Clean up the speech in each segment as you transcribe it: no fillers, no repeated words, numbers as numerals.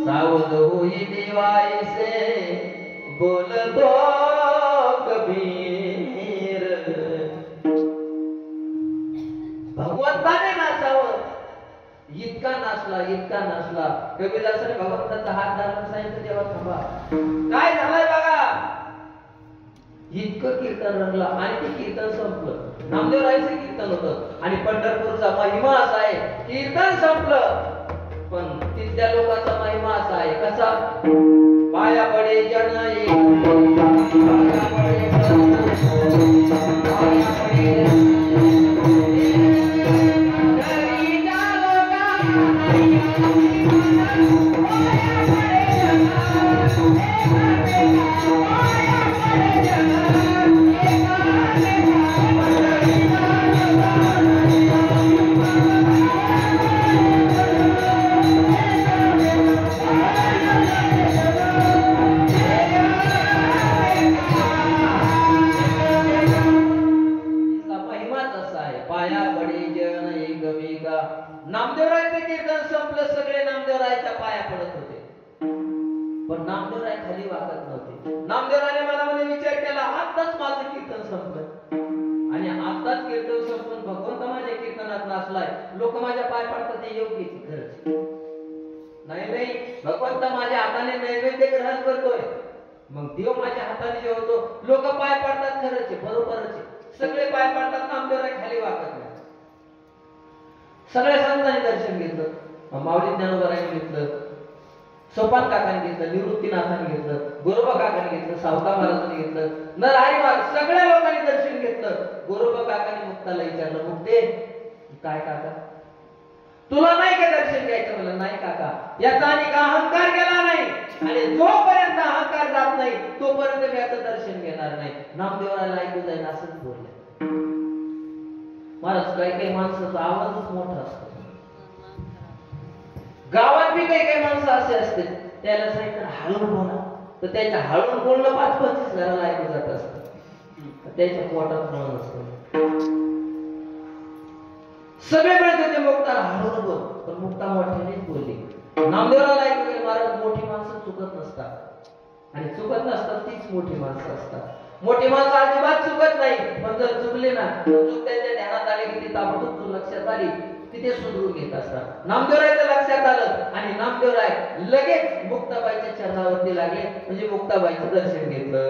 सावध हुई दिवाई से बोल दो कबीर भगवंताने नाचावं इतका नाचला कबीरदासाने भगवंताचा हात धरून सांगितलं तेव्हा थांबा काय झालंय बघा इतकं कीर्तन रंगलं आणि ते कीर्तन संपलं नामदेवरायचं कीर्तन होतं आणि पंढरपूरचा महिमा असा आहे कीर्तन संपलं पण तिथल्या लोकांचा महिमा असा आहे कसा पाया पडे जन नामदेवरायचं कीर्तन संपलं सगळे नामदेवरायच्या पाया पडत होते पण नामदेवराय खाली वागत नव्हते नामदेवरायने मनामध्ये विचार केला आताच माझं कीर्तन संपलं आणि आताच कीर्तन संपून भगवंत माझ्या कीर्तनात नाचलाय लोक माझ्या पाय पडतात ते योग्य आहे खरंच नाही भगवंत माझ्या हाताने नैवेद्य ग्रहण करतोय मग देव माझ्या हाताने जेवतो लोक पाय पडतात खरंच आहे बरोबरच आहे सगळे पाय पडतात नामदेवराय खाली वागत नाही सगळ्या संतांनी दर्शन घेतलं माऊली ज्ञानोबारायांनी घेतलं सोपान काकांनी घेतलं निवृत्तीनाथांनी घेतलं गोरोबा काकांनी घेतलं सावका महाराजांनी घेतलं नरहरी महाराज सगळ्या लोकांनी दर्शन घेतलं गोरोबा काकांनी मुक्ताला विचारलं मुक्ते काय काका तुला नाही का दर्शन घ्यायचं मला नाही काका याचा आणि अहंकार गेला नाही आणि जोपर्यंत अहंकार जात नाही तोपर्यंत मी याचं दर्शन घेणार नाही नामदेवराला ऐकू जाईल असंच बोलले महाराज काही माणसाचा आवाजच मोठा असतो गावात बी काही माणसं असे असते त्याला सांगितलं हळून बोला तर त्याच्या हळून बोलणं 5-25 जणांना ऐकू जात असतं त्याच्या पोटात म्हणून असतं सगळे म्हणत होते मुक्ताला हळून बोल पण मुक्ता मोठ्यानेच बोलली नामदेवराला ऐकू गेले महाराज मोठी माणसं चुकत नसतात आणि चुकत नसतात तीच मोठी माणसं असतात मोठी माणसं अजिबात चुकत नाही पण जर चुकली ना चूक त्यांच्या ध्यानात आली की ती ताबडतोब लक्षात आली की ते सुधरून घेत असतात नामदेवरायचं लक्षात आलं आणि नामदेवराय लगेच मुक्ताबाईच्या चरणावरती लागले म्हणजे मुक्ताबाईचं दर्शन घेतलं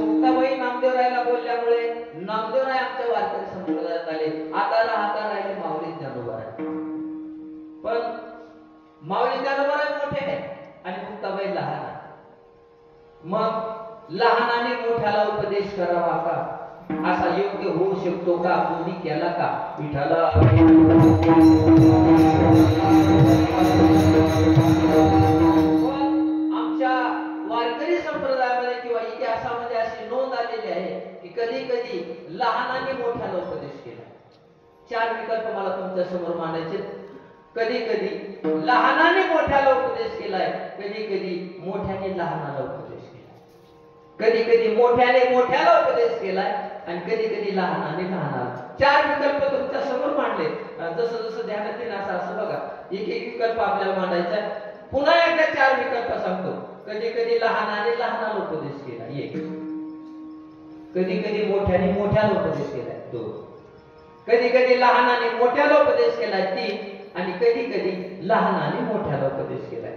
मुक्ताबाई नामदेवरायला बोलल्यामुळे नामदेवराय आमच्या वारकरी संप्रदायात आले आता राहिले माऊली ज्ञानोबा पण माऊली ज्ञानोबा मोठे आहे आणि मुक्ताबाई लहान आहे मग लहानाने मोठ्याला उपदेश करावा का असा योग्य होऊ शकतो का कोणी केला का विठाला आमच्या वारकरी संप्रदायामध्ये किंवा इतिहासामध्ये अशी नोंद आलेली आहे की कधी कधी लहानाने मोठ्याला उपदेश केला 4 विकल्प मला तुमच्या समोर मांडायचे कधी कधी लहानाने मोठ्याला उपदेश केलाय कधी कधी मोठ्याने लहानाला उपदेश केलाय कधी कधी मोठ्याने मोठ्याला उपदेश केलाय आणि कधी कधी लहानाने लहानाला 4 विकल्प तुमच्या समोर मांडले जसं जसं ध्यानात येईल असं बघा एक विकल्प आपल्याला मांडायचा पुन्हा एकदा 4 विकल्प सांगतो कधी कधी लहानाने लहानाला उपदेश केला एक कधी कधी मोठ्याने मोठ्याला उपदेश केलाय 2 कधी कधी लहानाने मोठ्याला उपदेश केलाय 3 आणि कधी कधी लहानाने मोठ्याला उपदेश केलाय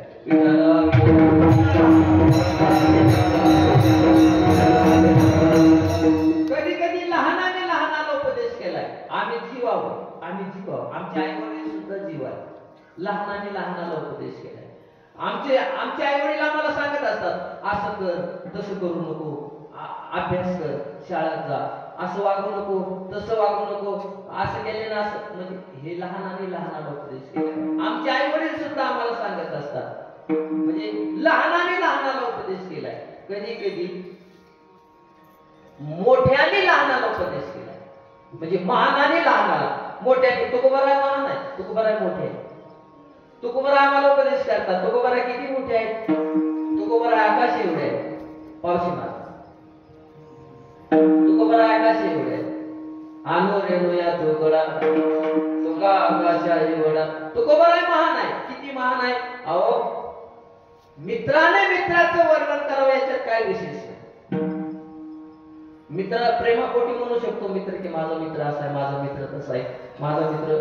कधी कधी लहानाने लहानाला उपदेश केलाय आम्ही जीवावं आमच्या आई वडील सुद्धा जीव आहे लहानाने लहानाला उपदेश केलाय आमचे आई वडील आम्हाला सांगत असतात असं कर तसं करू नको अभ्यास कर शाळेत जा असं वागू नको तसं वागू नको असं केले ना असं म्हणजे हे लहानाने लहानाला उपदेश केला आमचे आई वडील सुद्धा आम्हाला सांगत असतात म्हणजे लहानाने लहानाला उपदेश केलाय कधी कधी मोठ्याने लहानाला उपदेश केलाय म्हणजे महानाने लहानाला मोठ्याने तुकोबाराय महान आहे तुकोबाराय मोठे तुकोबरा आम्हाला उपदेश करतात. तुकोबरा किती मोठे आहेत? तुकोबरा आकाश एवढे आहे. पावशी महाराज तुकोबरा आकाश एवढे आहे. आनो रेणूया तुकडा तुका आकाशा एवढा. तुकोबरा महान आहे. किती महान आहे? अहो मित्राने मित्राचं वर्णन करावं याच्यात काय विशेष आहे? मित्र प्रेमापोटी म्हणू शकतो मित्र की माझा मित्र असा आहे, माझा मित्र तसा आहे, माझा मित्र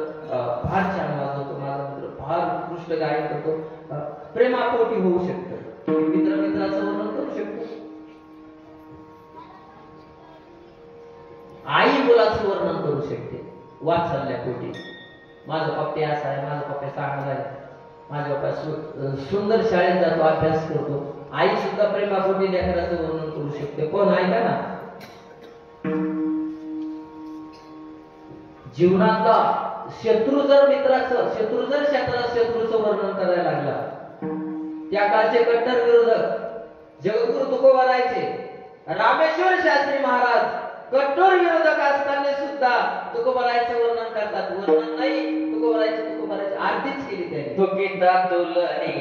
फार छान वाजवतो, माझा मित्र फार उत्कृष्ट गायन करतो. प्रेमापोटी होऊ शकतं. मित्र मित्राचं वर्णन करू शकतो. आई मुलाचं वर्णन करू शकते वात्सल्यापोटी. माझा पप्पा असा आहे, माझा पप्पा चांगला आहे, माझा पप्पा सुंदर शाळेत जातो, अभ्यास करतो. आई सुद्धा प्रेमापोटी लेकराचं वर्णन करू शकते. पण ऐका ना, जीवनातला शत्रू जर शत्रूचं वर्णन करायला लागला, त्या काळचे कट्टर विरोधक जगद्गुरु तुकोबा राहायचे. रामेश्वर शास्त्री महाराज कठोर विरोधक असताना सुद्धा तुकोबारायचं वर्णन करतात. वर्णन नाही, तुकोबारायची आरतीच केली त्यांनी. तो गीता तुलनी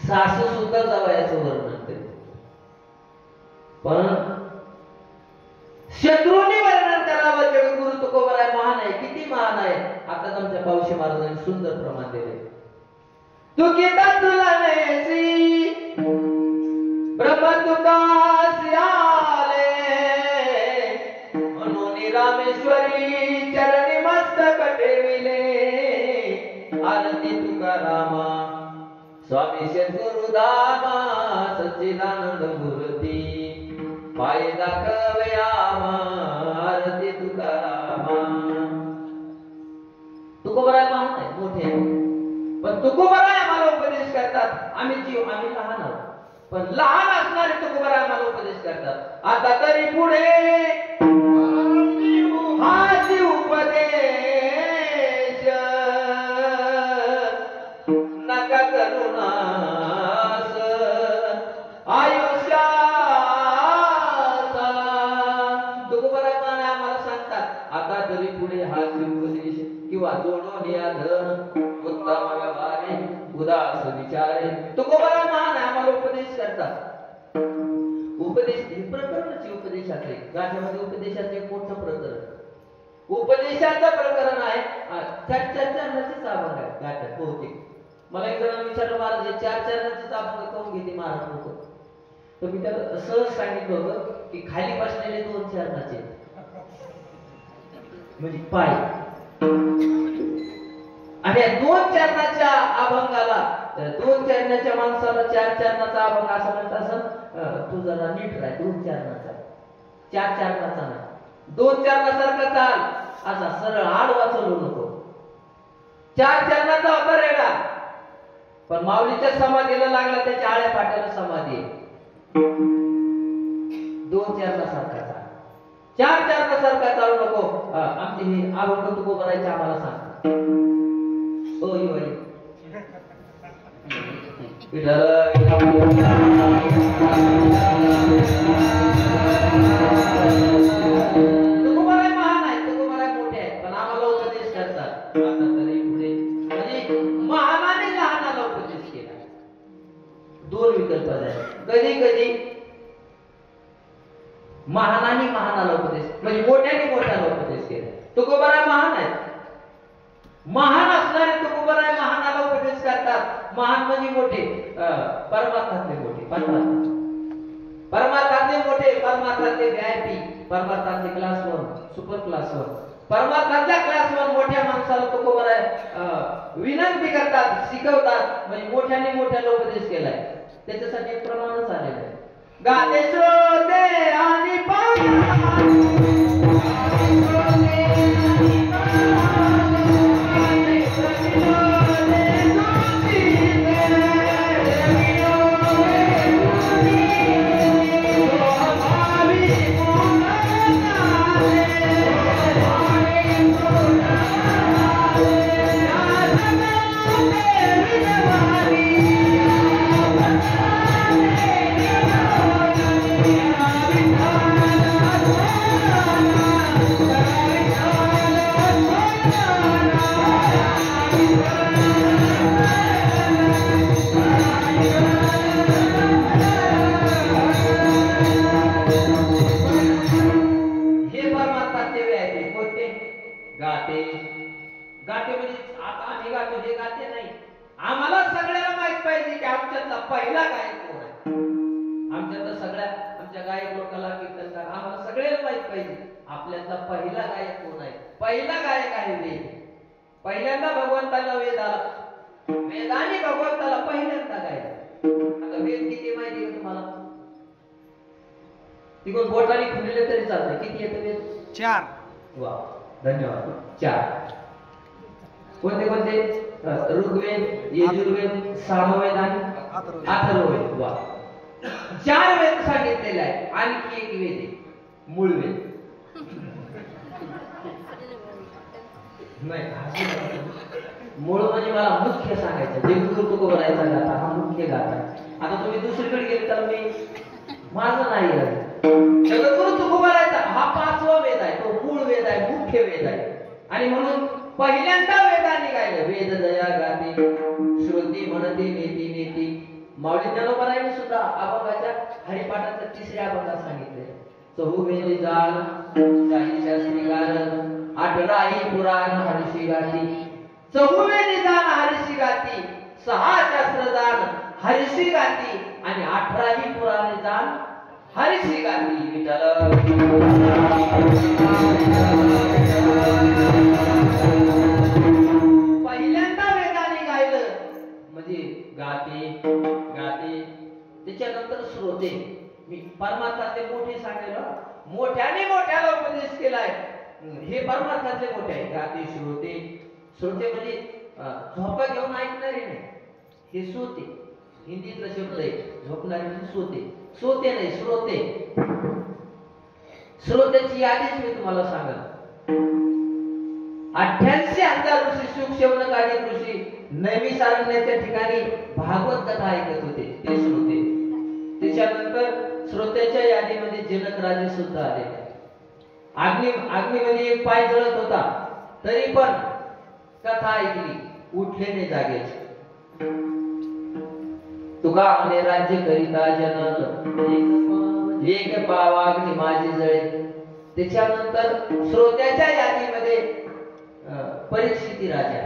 सासू सुद्धा जावयाचं वर्णन करेल. पण शत्रूंनी वर्णन करावं. जगद्गुरु तुकोबराय महान आहे. किती महान आहे? आता आमच्या पावशी महाराजांनी सुंदर प्रमाण दिले. तू किता तुला नेसी ब्रह्म तुकासी आले म्हणून रामेश्वरी चरणी मस्तक ठेविले. आरती तुकारामा स्वामी सद्गुरुदामा सच्चिदानंद मूर्ती पाय दाखवे आम्हा. आरती तुकारामा. तुकोबराय महान आहे, मोठे आहे. पण तुकोबराय आम्हाला उपदेश करतात. आम्ही लहान आहोत, पण लहान असणारे तुकोबराय आम्हाला उपदेश करतात. आता तरी पुढे हाची उपदेश नका करुणास आयुष्याचा. तुकोबराय महाराज आम्हाला सांगतात, आता तरी पुढे हाची उपदेश किंवा जोडून या धन उत्तम व्यवहारे उदास विचारे. तुकोबराय महाराज आम्हाला उपदेश करतात. उपदेश हे प्रकरणाचे उपदेशाचे गाठ्यामध्ये उपदेशाचे एक मोठं प्रकरण. उपदेशाचं प्रकरण आहे. चार चरणाचेच अभंग आहे गाठ्यात बहुतेक. मला एक जण विचारलं, महाराज हे 4 चरणाचेच अभंग करून घेते महाराज लोक. तर मी त्याला सहज सांगितलं होतं की खाली बसलेले 2 चरणाचे म्हणजे पाय, आणि या 2 चरणाच्या अभंगाला 2 चरणाच्या माणसाला 4 चरणाचा अभंग असं म्हणतात. असं तू जरा नीट राह. 2 चरणाचा 4 चरणाचा नाही. 2 चरणासारखा चाल, असा सरळ आडवा चालू नको. 4 चरणाचा होता रेडा, पण माऊलीच्या समाधीला लागला त्याच्या आळ्या पाट्याला समाधी. 2 चरणासारखा चाल, 4 चरणासारखा चालू नको. आमची ही अभंग तुकोबरायचे आम्हाला सांग. ओ येई तुकोबराय महान आहे, तुकोबराय मोठे आहेत, पण आम्हाला उपदेश करतात. आता तरी पुढे म्हणजे महानाने लहानाला उपदेश केला. 2 विकल्प आहेत. कधी कधी महानाने महानाला उपदेश म्हणजे मोठ्याने मोठ्याला उपदेश केला. तुकोबराय महान आहे, महान असणारे तुकोबराय महानाला उपदेश करतात. महान म्हणजे मोठे, परमार्थातले मोठे, परमार्थातले मोठे, परमार्थातले व्हीआयपी, परमार्थातले क्लास 1, सुपर क्लास 1, परमार्थातल्या क्लास 1 मोठ्या माणसाला तुकोबराय विनंती करतात, शिकवतात. म्हणजे मोठ्याने मोठ्याला उपदेश केलाय. त्याच्यासाठी एक प्रमाणच आलेलं आहे. गाते श्रोते आणि गाते म्हणजे आता आम्ही गातो हे गाते नाही. आम्हाला सगळ्याला माहित पाहिजे की आमच्यातला पहिला गायक कोण आहे. आमच्यातला सगळ्या आमच्या गायक लोकांना कीर्तनकार आम्हाला सगळ्याला माहित पाहिजे आपल्यातला पहिला गायक कोण आहे. पहिला गायक आहे वेद. पहिल्यांदा भगवंताला वेद आला. वेदाने भगवंताला पहिल्यांदा गायला. आता वेद किती माहिती आहे तुम्हाला? तिकडून बोटाने खुलले तरी चालतंय. किती येतं वेद? 4. वा, धन्यवाद. 4. कोणते कोणते? ऋग्वेद, यजुर्वेद, सामवेद आणि अथर्ववेद. वा, 4 वेद सांगितलेले आहे. आणखी एक वेद आहे, मूळ वेद. नाही, मूळ म्हणजे मला मुख्य सांगायचं. जगद्गुरु तुकोबरायचा गाथा हा मुख्य गाथा. आता तुम्ही दुसरीकडे गेले तर मी माझं नाही. जगद्गुरु तुकोबरायचा हा 5वा वेद आहे. तो मूळ वेद आहे, मुख्य वेद आहे. आणि म्हणून पहिल्यांदा वेदाने गायलं. वेद दया गाते श्रुती म्हणते नेती नेती. माऊली ज्ञानोबरायांनी सुद्धा अभंगाच्या हरिपाठाच्या 3ऱ्या अभंगात सांगितले. चहुवेदी जाण शाही शास्त्री गारण 18ही पुराण हरिशी गाती. चहुवेदी जाण हरिशी गाती, 6 शास्त्र जाण हरिशी गाती आणि 18ही पुराण जाण हरिशी गाती. विठ्ठल पहिल्यांदा वेदाने गायलं म्हणजे गाते गाते. त्याच्यानंतर श्रोते. मी परमार्थातले मोठे सांगेल. मोठ्याने मोठ्याला उपदेश केलाय. हे परमार्थातले मोठे आहे. गाते श्रोते. श्रोते म्हणजे झोपा घेऊन ऐकणारे नाही, हे श्रोते. हिंदीतला शब्द आहे. झोपणारे म्हणजे श्रोते. श्रोते नाही, श्रोते. श्रोत्याची यादीच मी तुम्हाला सांगेन. 88,000 ऋषी सुखशेवनकादी ऋषी नैमिषारण्याच्या ठिकाणी भागवत कथा ऐकत होते, ते श्रोते. त्याच्यानंतर श्रोत्याच्या यादीमध्ये जनक राजे सुद्धा आले. अग्नीमध्ये एक पाय जळत होता तरी पण कथा ऐकली, उठले नाही जागेचे. तुका म्हणे राज्य करिता जनक एक पावाग्नी माझी जळे. त्याच्यानंतर श्रोत्याच्या यादीमध्ये परीक्षिती राजा.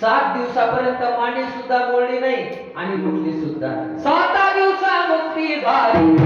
7 दिवसापर्यंत मांडी सुद्धा मोडली नाही आणि मुक्ती सुद्धा. 7 दिवसा मुक्ती झाली.